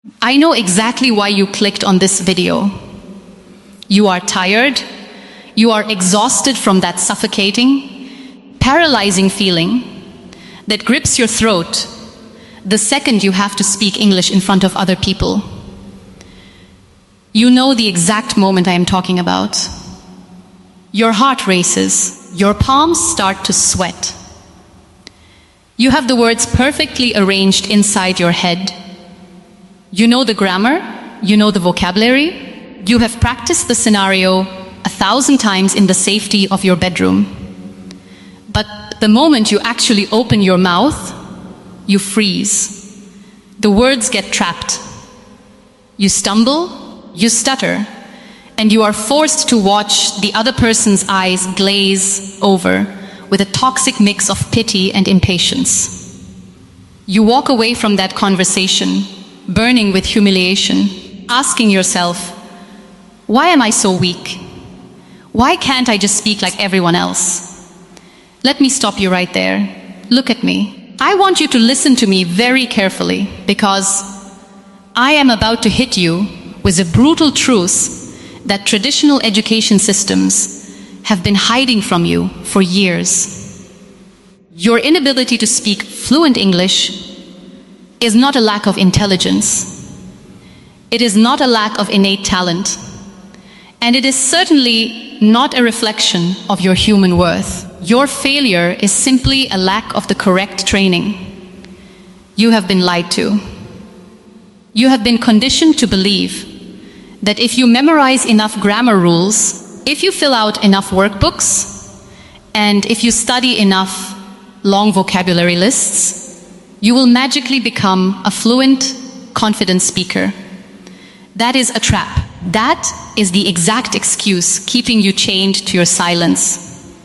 I know exactly why you clicked on this video. You are tired. You are exhausted from that suffocating, paralyzing feeling that grips your throat the second you have to speak English in front of other people. You know the exact moment I am talking about. Your heart races. Your palms start to sweat. You have the words perfectly arranged inside your head. You know the grammar, you know the vocabulary, you have practiced the scenario 1,000 times in the safety of your bedroom. But the moment you actually open your mouth, you freeze. The words get trapped. You stumble, you stutter, and you are forced to watch the other person's eyes glaze over with a toxic mix of pity and impatience. You walk away from that conversation burning with humiliation, asking yourself, why am I so weak? Why can't I just speak like everyone else? Let me stop you right there. Look at me. I want you to listen to me very carefully because I am about to hit you with a brutal truth that traditional education systems have been hiding from you for years. Your inability to speak fluent English is not a lack of intelligence. It is not a lack of innate talent. And it is certainly not a reflection of your human worth. Your failure is simply a lack of the correct training. You have been lied to. You have been conditioned to believe that if you memorize enough grammar rules, if you fill out enough workbooks, and if you study enough long vocabulary lists, you will magically become a fluent, confident speaker. That is a trap. That is the exact excuse keeping you chained to your silence.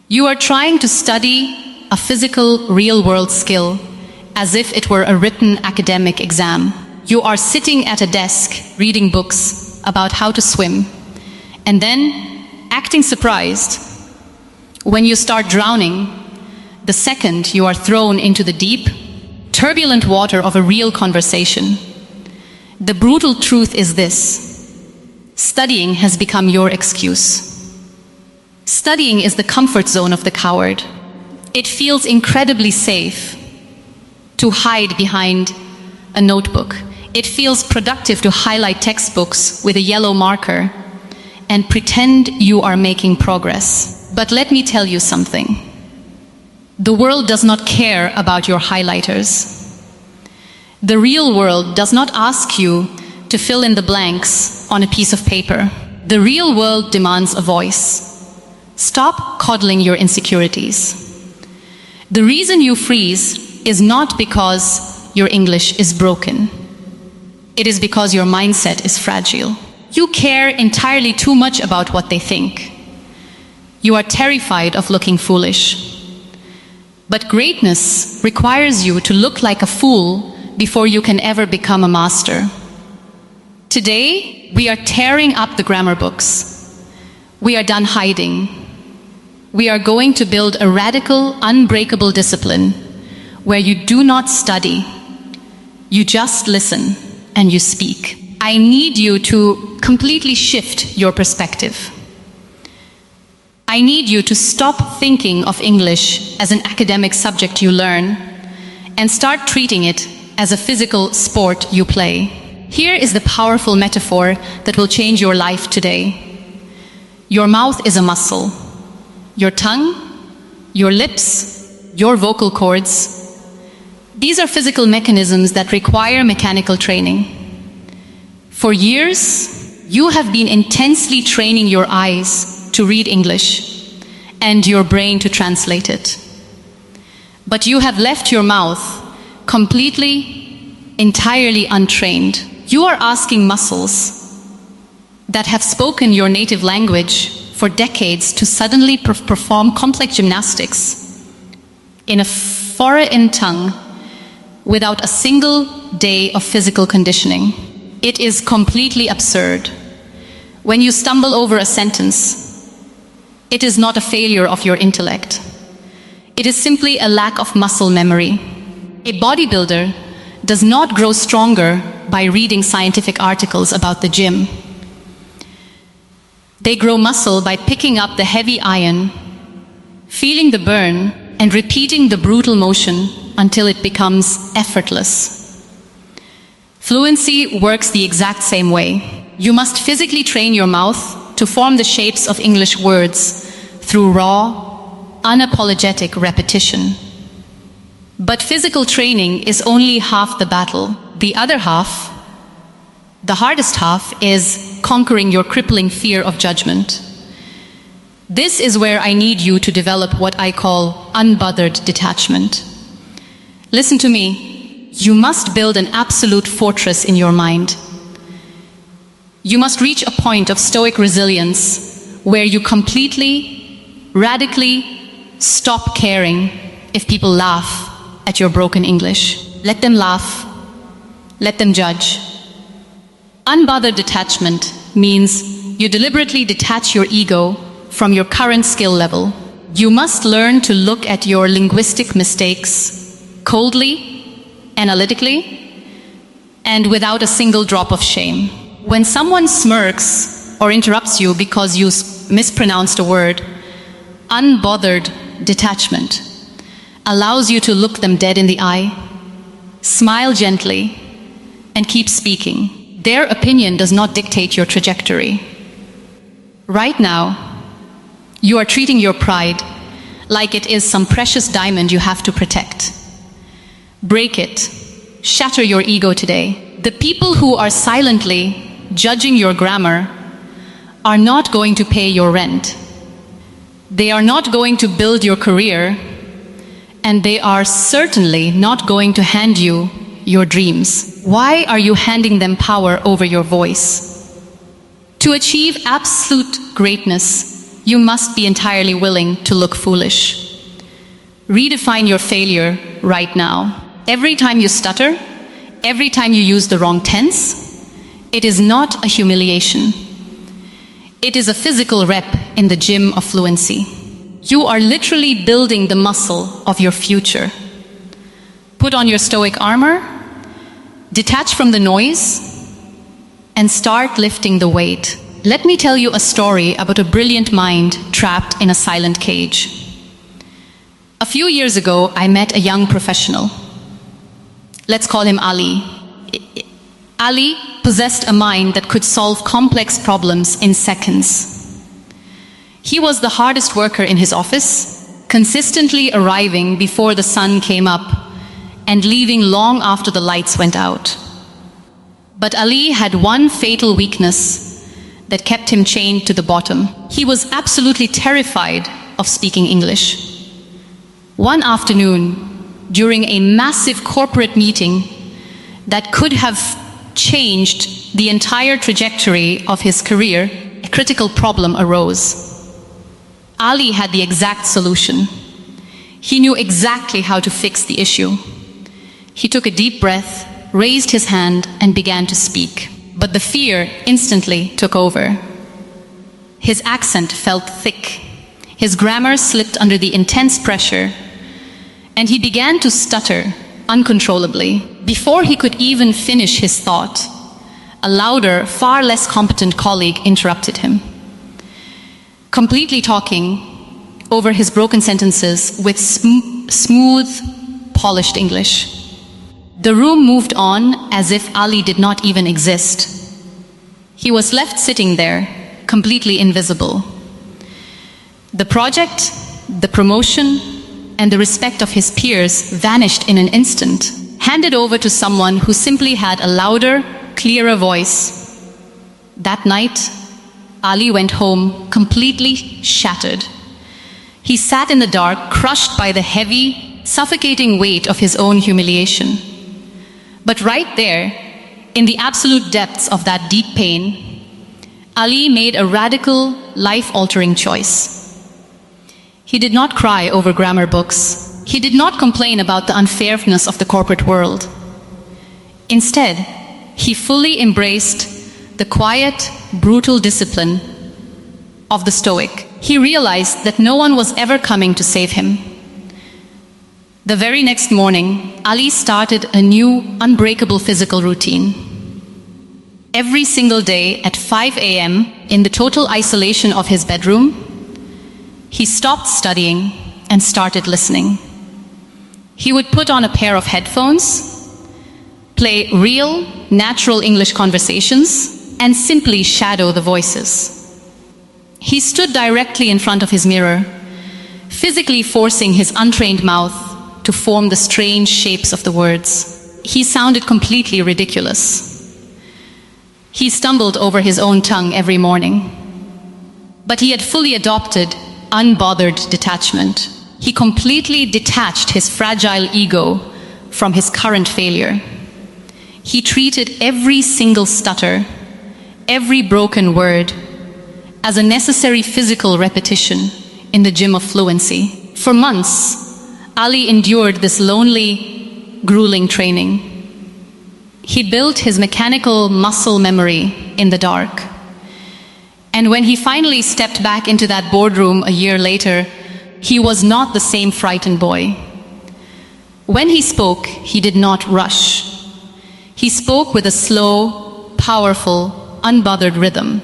You are trying to study a physical, real-world skill as if it were a written academic exam. You are sitting at a desk reading books about how to swim, and then acting surprised when you start drowning the second you are thrown into the deep, turbulent water of a real conversation. The brutal truth is this: studying has become your excuse. Studying is the comfort zone of the coward. It feels incredibly safe to hide behind a notebook. It feels productive to highlight textbooks with a yellow marker and pretend you are making progress. But let me tell you something. The world does not care about your highlighters. The real world does not ask you to fill in the blanks on a piece of paper. The real world demands a voice. Stop coddling your insecurities. The reason you freeze is not because your English is broken. It is because your mindset is fragile. You care entirely too much about what they think. You are terrified of looking foolish. But greatness requires you to look like a fool before you can ever become a master. Today, we are tearing up the grammar books. We are done hiding. We are going to build a radical, unbreakable discipline where you do not study. You just listen and you speak. I need you to completely shift your perspective. I need you to stop thinking of English as an academic subject you learn and start treating it as a physical sport you play. Here is the powerful metaphor that will change your life today. Your mouth is a muscle. Your tongue, your lips, your vocal cords. These are physical mechanisms that require mechanical training. For years, you have been intensely training your eyes to read English and your brain to translate it. But you have left your mouth completely, entirely untrained. You are asking muscles that have spoken your native language for decades to suddenly perform complex gymnastics in a foreign tongue without a single day of physical conditioning. It is completely absurd. When you stumble over a sentence, it is not a failure of your intellect. It is simply a lack of muscle memory. A bodybuilder does not grow stronger by reading scientific articles about the gym. They grow muscle by picking up the heavy iron, feeling the burn, and repeating the brutal motion until it becomes effortless. Fluency works the exact same way. You must physically train your mouth to form the shapes of English words through raw, unapologetic repetition. But physical training is only half the battle. The other half, the hardest half, is conquering your crippling fear of judgment. This is where I need you to develop what I call unbothered detachment. Listen to me. You must build an absolute fortress in your mind. You must reach a point of stoic resilience where you completely, radically stop caring if people laugh at your broken English. Let them laugh. Let them judge. Unbothered detachment means you deliberately detach your ego from your current skill level. You must learn to look at your linguistic mistakes coldly, analytically, and without a single drop of shame. When someone smirks or interrupts you because you mispronounced a word, unbothered detachment allows you to look them dead in the eye, smile gently, and keep speaking. Their opinion does not dictate your trajectory. Right now, you are treating your pride like it is some precious diamond you have to protect. Break it. Shatter your ego today. The people who are silently judging your grammar are not going to pay your rent. They are not going to build your career, and they are certainly not going to hand you your dreams. Why are you handing them power over your voice? To achieve absolute greatness, you must be entirely willing to look foolish. Redefine your failure right now. Every time you stutter, every time you use the wrong tense, it is not a humiliation. It is a physical rep in the gym of fluency. You are literally building the muscle of your future. Put on your stoic armor, detach from the noise, and start lifting the weight. Let me tell you a story about a brilliant mind trapped in a silent cage. A few years ago, I met a young professional. Let's call him Ali. Ali possessed a mind that could solve complex problems in seconds. He was the hardest worker in his office, consistently arriving before the sun came up and leaving long after the lights went out. But Ali had one fatal weakness that kept him chained to the bottom. He was absolutely terrified of speaking English. One afternoon, during a massive corporate meeting that could have changed the entire trajectory of his career, a critical problem arose. Ali had the exact solution. He knew exactly how to fix the issue. He took a deep breath, raised his hand, and began to speak. But the fear instantly took over. His accent felt thick. His grammar slipped under the intense pressure, and he began to stutter uncontrollably. Before he could even finish his thought, a louder, far less competent colleague interrupted him, completely talking over his broken sentences with smooth, polished English. The room moved on as if Ali did not even exist. He was left sitting there, completely invisible. The project, the promotion, and the respect of his peers vanished in an instant, handed over to someone who simply had a louder, clearer voice. That night, Ali went home completely shattered. He sat in the dark, crushed by the heavy, suffocating weight of his own humiliation. But right there, in the absolute depths of that deep pain, Ali made a radical, life-altering choice. He did not cry over grammar books. He did not complain about the unfairness of the corporate world. Instead, he fully embraced the quiet, brutal discipline of the Stoic. He realized that no one was ever coming to save him. The very next morning, Ali started a new, unbreakable physical routine. Every single day at 5 a.m., in the total isolation of his bedroom, he stopped studying and started listening. He would put on a pair of headphones, play real, natural English conversations, and simply shadow the voices. He stood directly in front of his mirror, physically forcing his untrained mouth to form the strange shapes of the words. He sounded completely ridiculous. He stumbled over his own tongue every morning. But he had fully adopted unbothered detachment. He completely detached his fragile ego from his current failure. He treated every single stutter, every broken word, as a necessary physical repetition in the gym of fluency. For months, Ali endured this lonely, grueling training. He built his mechanical muscle memory in the dark. And when he finally stepped back into that boardroom a year later, he was not the same frightened boy. When he spoke, he did not rush. He spoke with a slow, powerful, unbothered rhythm.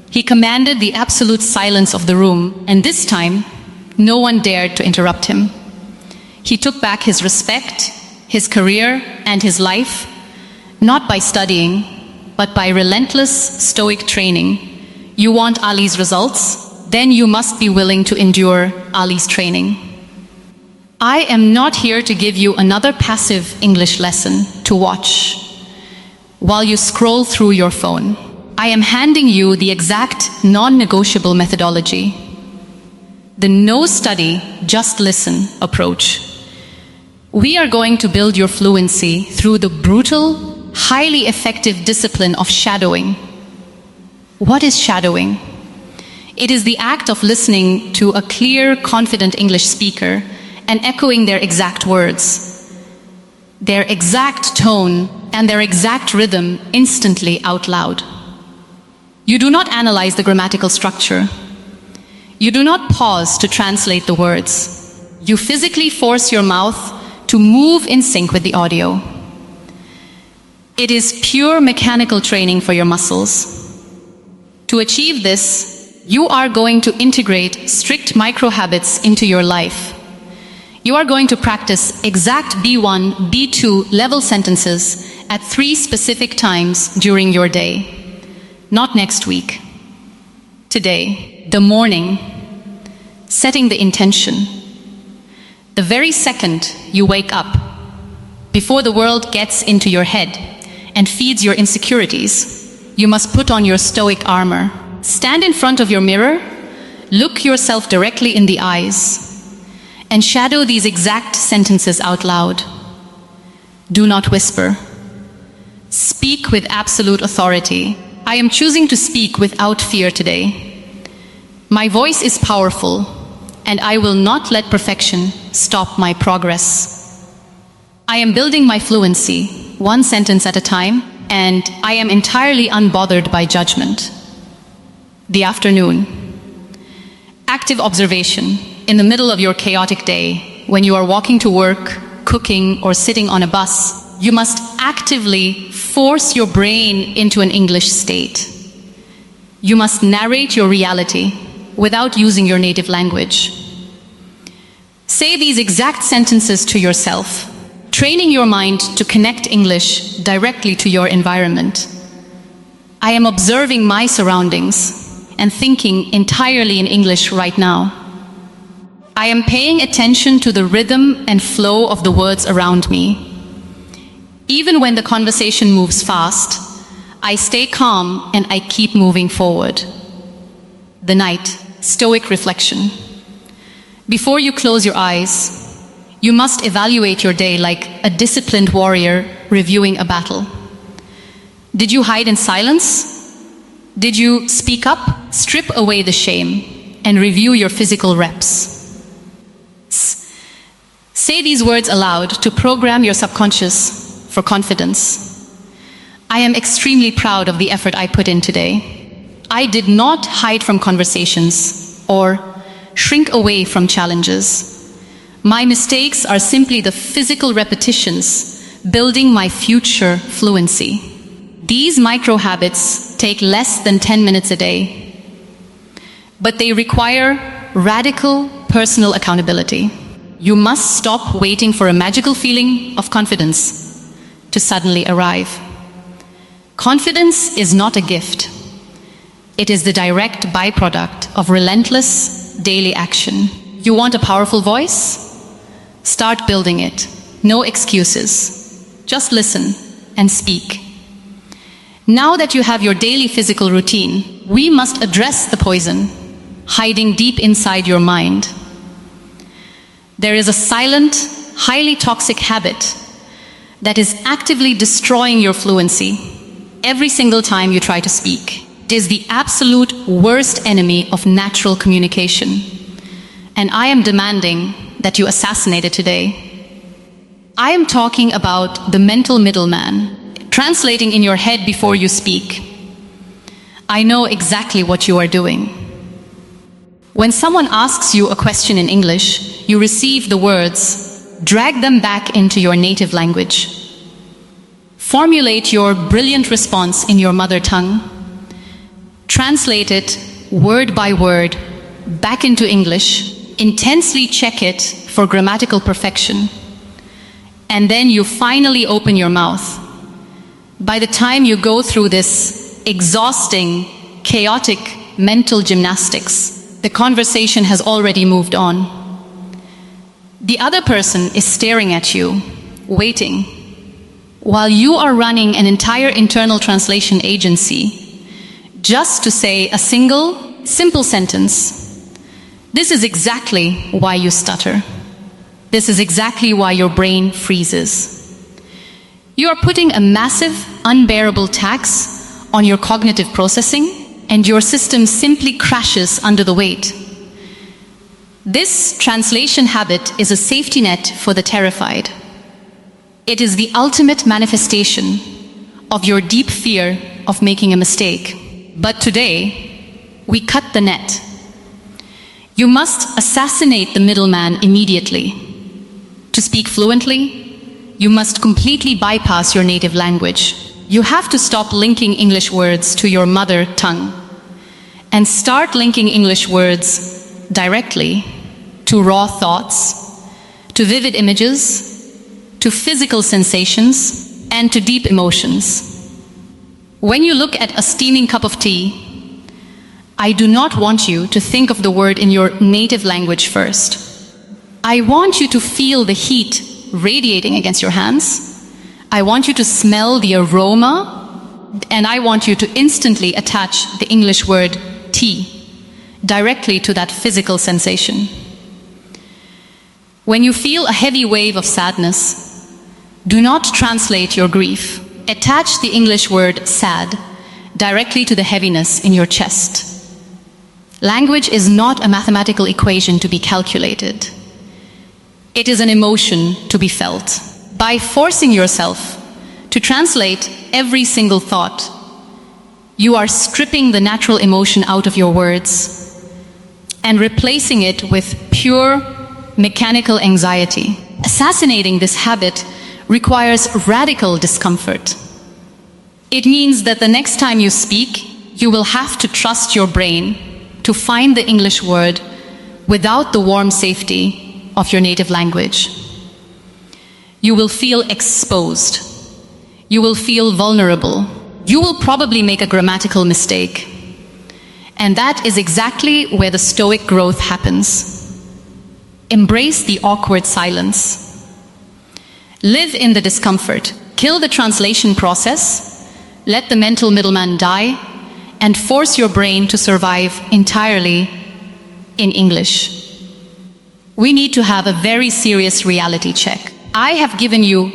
He commanded the absolute silence of the room, and this time, no one dared to interrupt him. He took back his respect, his career, and his life, not by studying, but by relentless, stoic training. You want Ali's results? Then you must be willing to endure Ali's training. I am not here to give you another passive English lesson to watch while you scroll through your phone. I am handing you the exact non-negotiable methodology. The no study, just listen approach. We are going to build your fluency through the brutal, highly effective discipline of shadowing. What is shadowing? It is the act of listening to a clear, confident English speaker and echoing their exact words, their exact tone, and their exact rhythm instantly out loud. You do not analyze the grammatical structure. You do not pause to translate the words. You physically force your mouth to move in sync with the audio. It is pure mechanical training for your muscles. To achieve this, you are going to integrate strict micro-habits into your life. You are going to practice exact B1, B2 level sentences at 3 specific times during your day. Not next week. Today, the morning, setting the intention. The very second you wake up, before the world gets into your head and feeds your insecurities, you must put on your stoic armor. Stand in front of your mirror, look yourself directly in the eyes, and shadow these exact sentences out loud. Do not whisper. Speak with absolute authority. I am choosing to speak without fear today. My voice is powerful, and I will not let perfection stop my progress. I am building my fluency, one sentence at a time, and I am entirely unbothered by judgment. The afternoon. Active observation. In the middle of your chaotic day, when you are walking to work, cooking, or sitting on a bus, you must actively force your brain into an English state. You must narrate your reality without using your native language. Say these exact sentences to yourself, training your mind to connect English directly to your environment. I am observing my surroundings and thinking entirely in English right now. I am paying attention to the rhythm and flow of the words around me. Even when the conversation moves fast, I stay calm and I keep moving forward. The night, stoic reflection. Before you close your eyes, you must evaluate your day like a disciplined warrior reviewing a battle. Did you hide in silence? Did you speak up? Strip away the shame and review your physical reps. Say these words aloud to program your subconscious for confidence. I am extremely proud of the effort I put in today. I did not hide from conversations or shrink away from challenges. My mistakes are simply the physical repetitions building my future fluency. These micro habits take less than 10 minutes a day, but they require radical personal accountability. You must stop waiting for a magical feeling of confidence to suddenly arrive. Confidence is not a gift. It is the direct byproduct of relentless daily action. You want a powerful voice? Start building it. No excuses. Just listen and speak. Now that you have your daily physical routine, we must address the poison hiding deep inside your mind. There is a silent, highly toxic habit that is actively destroying your fluency every single time you try to speak. It is the absolute worst enemy of natural communication, and I am demanding that you assassinate it today. I am talking about the mental middleman, translating in your head before you speak. I know exactly what you are doing. When someone asks you a question in English, you receive the words, drag them back into your native language. Formulate your brilliant response in your mother tongue. Translate it word by word back into English. Intensely check it for grammatical perfection. And then you finally open your mouth. By the time you go through this exhausting, chaotic mental gymnastics, the conversation has already moved on. The other person is staring at you, waiting, while you are running an entire internal translation agency just to say a single, simple sentence. This is exactly why you stutter. This is exactly why your brain freezes. You are putting a massive, unbearable tax on your cognitive processing, and your system simply crashes under the weight. This translation habit is a safety net for the terrified. It is the ultimate manifestation of your deep fear of making a mistake. But today, we cut the net. You must assassinate the middleman immediately. To speak fluently, you must completely bypass your native language. You have to stop linking English words to your mother tongue and start linking English words directly to raw thoughts, to vivid images, to physical sensations, and to deep emotions. When you look at a steaming cup of tea, I do not want you to think of the word in your native language first. I want you to feel the heat radiating against your hands. I want you to smell the aroma, and I want you to instantly attach the English word tea directly to that physical sensation. When you feel a heavy wave of sadness, do not translate your grief. Attach the English word sad directly to the heaviness in your chest. Language is not a mathematical equation to be calculated. It is an emotion to be felt. By forcing yourself to translate every single thought, you are stripping the natural emotion out of your words and replacing it with pure mechanical anxiety. Assassinating this habit requires radical discomfort. It means that the next time you speak, you will have to trust your brain to find the English word without the warm safety of your native language. You will feel exposed. You will feel vulnerable. You will probably make a grammatical mistake. And that is exactly where the stoic growth happens. Embrace the awkward silence. Live in the discomfort. Kill the translation process. Let the mental middleman die, and force your brain to survive entirely in English. We need to have a very serious reality check. I have given you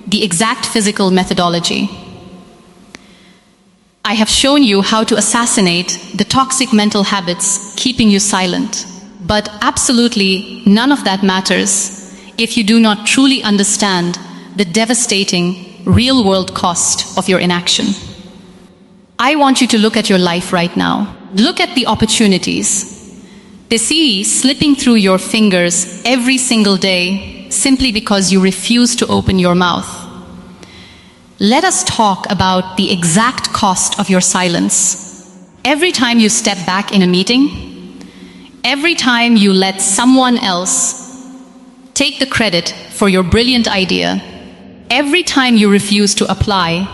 the exact physical methodology. I have shown you how to assassinate the toxic mental habits keeping you silent. But absolutely none of that matters if you do not truly understand the devastating real-world cost of your inaction. I want you to look at your life right now. Look at the opportunities, They see slipping through your fingers every single day simply because you refuse to open your mouth. Let us talk about the exact cost of your silence. Every time you step back in a meeting, every time you let someone else take the credit for your brilliant idea, every time you refuse to apply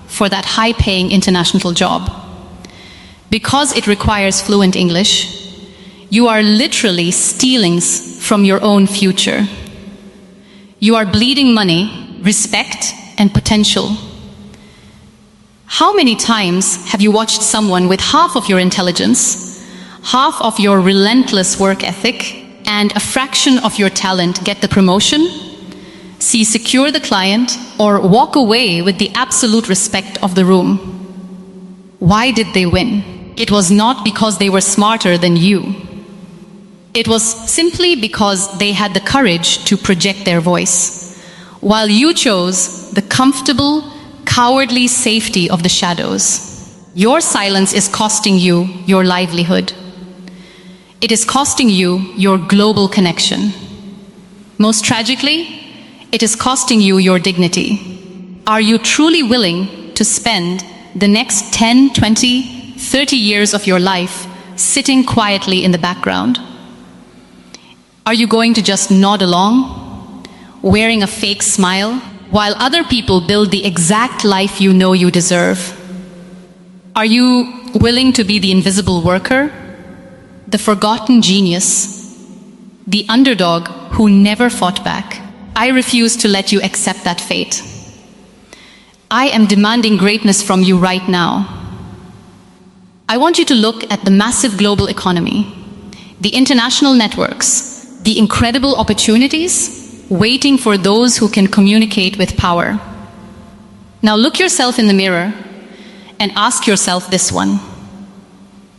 for that high-paying international job, because it requires fluent English, you are literally stealing from your own future. You are bleeding money, respect, and potential. How many times have you watched someone with half of your intelligence, half of your relentless work ethic, and a fraction of your talent get the promotion, see secure the client, or walk away with the absolute respect of the room? Why did they win? It was not because they were smarter than you. It was simply because they had the courage to project their voice, while you chose the comfortable, cowardly safety of the shadows. Your silence is costing you your livelihood. It is costing you your global connection. Most tragically, it is costing you your dignity. Are you truly willing to spend the next 10, 20, 30 years of your life sitting quietly in the background? Are you going to just nod along, wearing a fake smile, while other people build the exact life you know you deserve? Are you willing to be the invisible worker, the forgotten genius, the underdog who never fought back? I refuse to let you accept that fate. I am demanding greatness from you right now. I want you to look at the massive global economy, the international networks, the incredible opportunities waiting for those who can communicate with power. Now look yourself in the mirror and ask yourself this one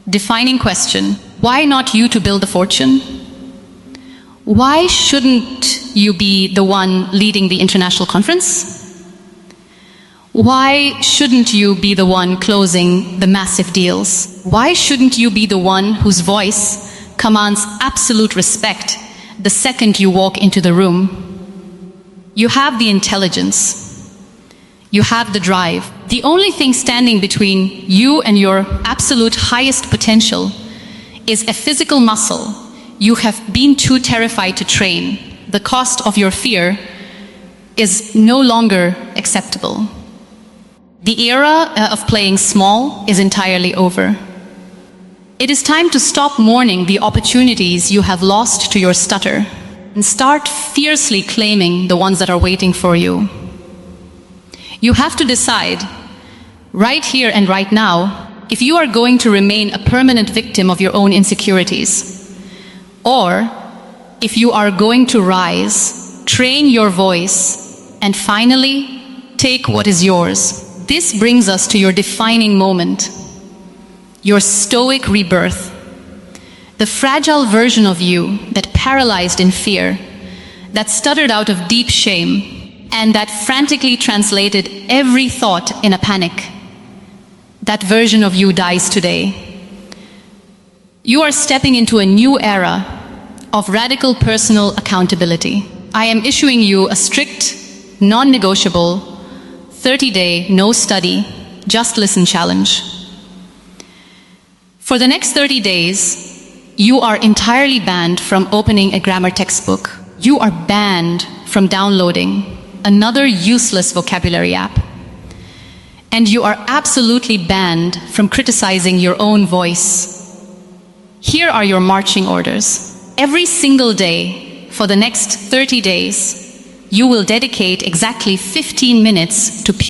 defining question: why not you to build a fortune? Why shouldn't you be the one leading the international conference? Why shouldn't you be the one closing the massive deals? Why shouldn't you be the one whose voice commands absolute respect the second you walk into the room? You have the intelligence. You have the drive. The only thing standing between you and your absolute highest potential is a physical muscle you have been too terrified to train. The cost of your fear is no longer acceptable. The era of playing small is entirely over. It is time to stop mourning the opportunities you have lost to your stutter and start fiercely claiming the ones that are waiting for you. You have to decide, right here and right now, if you are going to remain a permanent victim of your own insecurities, or if you are going to rise, train your voice, and finally take what is yours. This brings us to your defining moment. Your stoic rebirth, the fragile version of you that paralyzed in fear, that stuttered out of deep shame, and that frantically translated every thought in a panic. That version of you dies today. You are stepping into a new era of radical personal accountability. I am issuing you a strict, non-negotiable, 30-day, no study, just listen challenge. For the next 30 days, you are entirely banned from opening a grammar textbook. You are banned from downloading another useless vocabulary app. And you are absolutely banned from criticizing your own voice. Here are your marching orders. Every single day for the next 30 days, you will dedicate exactly 15 minutes to